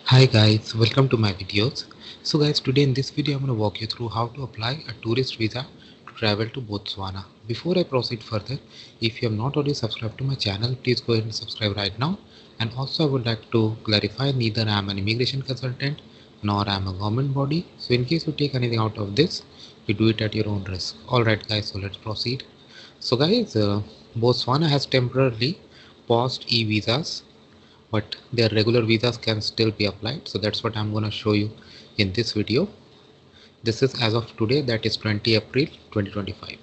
Hi guys, welcome to my videos. So guys, today in this video I'm going to walk you through how to apply a tourist visa to travel to Botswana. Before I proceed further, if you have not already subscribed to my channel, please go ahead and subscribe right now. And also I would like to clarify, neither I am an immigration consultant nor I am a government body. So in case you take anything out of this, you do it at your own risk. Alright guys, so let's proceed. So guys, Botswana has temporarily paused e-visas, but their regular visas can still be applied. So that's what I'm going to show you in this video. This is as of today, that is 20 April 2025.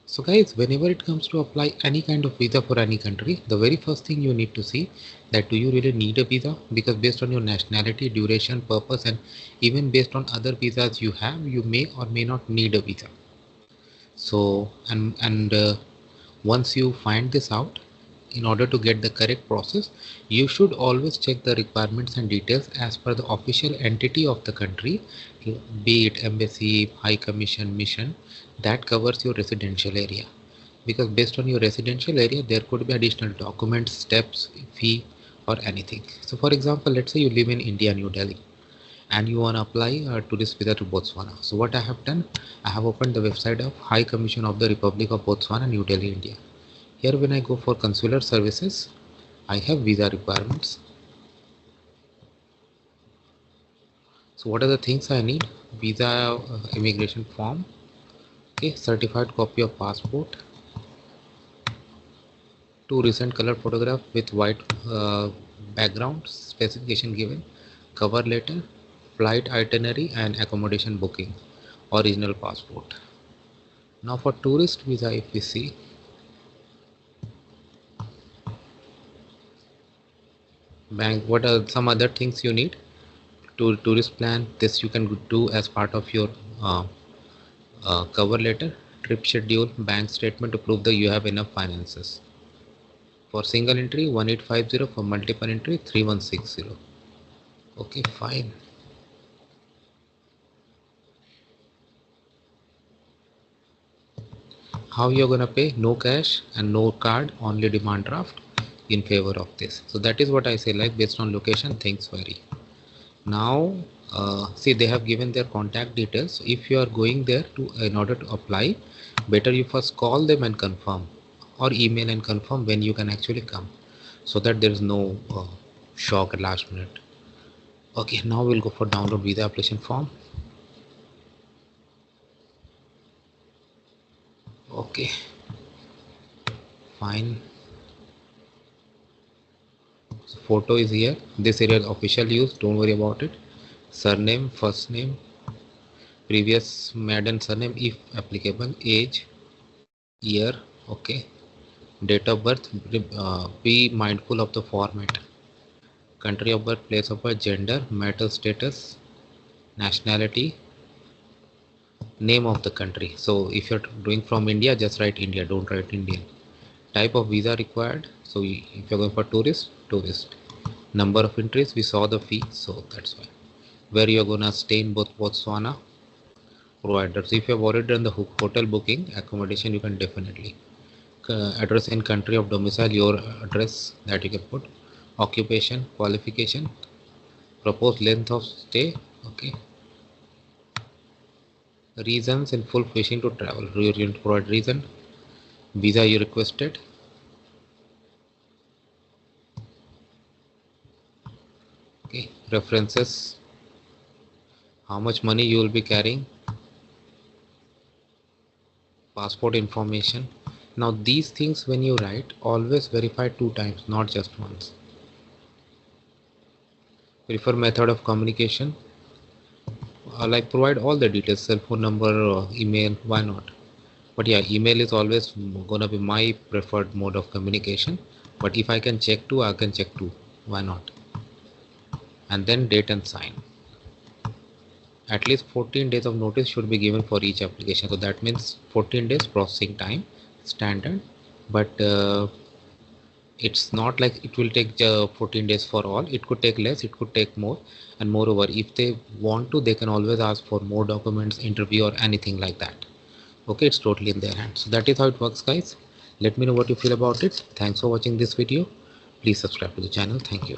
So guys, whenever it comes to apply any kind of visa for any country, the very first thing you need to see that do you really need a visa, because based on your nationality, duration, purpose, and even based on other visas you have, you may or may not need a visa. So once you find this out, in order to get the correct process, you should always check the requirements and details as per the official entity of the country, be it embassy, high commission, mission, that covers your residential area. Because based on your residential area, there could be additional documents, steps, fee, or anything. So for example, let's say you live in India, New Delhi, and you want to apply a tourist visa to Botswana. So what I have done, I have opened the website of High Commission of the Republic of Botswana, New Delhi, India. Here when I go for consular services, I have visa requirements. So what are the things I need? Visa, immigration form, okay, certified copy of passport, two recent color photograph with white background, specification given, cover letter, flight itinerary and accommodation booking, original passport. Now for tourist visa, if we see, bank, what are some other things you need? To tourist plan, this you can do as part of your cover letter, trip schedule, bank statement to prove that you have enough finances. For single entry 1850, for multiple entry 3160. Okay, fine. How you're gonna pay? No cash and no card, only demand draft in favor of this. So that is what I say, like based on location things vary. Now see, they have given their contact details. So if you are going there to in order to apply, better you first call them and confirm, or email and confirm when you can actually come, so that there is no shock at last minute. Okay, now we'll go for download visa application form. Okay, fine. So photo is here. This area is official use, don't worry about it. Surname, first name, previous maiden surname if applicable, age, year, okay, date of birth, be mindful of the format, country of birth, place of birth, gender, marital status, nationality, name of the country. So if you're doing from India, just write India, don't write Indian. Type of visa required, so if you're going for tourist. Number of entries, we saw the fee, so that's why. Where you're gonna stay in both Botswana, providers. If you've already done the hotel booking, accommodation, you can definitely address in country of domicile, your address that you can put, occupation, qualification, proposed length of stay, okay, reasons in full wishing to travel, you provide reason, visa you requested, okay, references, how much money you will be carrying, passport information. Now these things when you write, always verify 2 times, not just once. Prefer method of communication, like provide all the details, cell phone number, email, why not? But yeah, email is always gonna be my preferred mode of communication, but if I can check too, I can check too, why not? And then date and sign. At least 14 days of notice should be given for each application, so that means 14 days processing time standard. But it's not like it will take 14 days for all. It could take less, it could take more, and moreover if they want to, they can always ask for more documents, interview, or anything like that. Okay, it's totally in their hands. So that is how it works, guys. Let me know what you feel about it. Thanks for watching this video. Please subscribe to the channel. Thank you.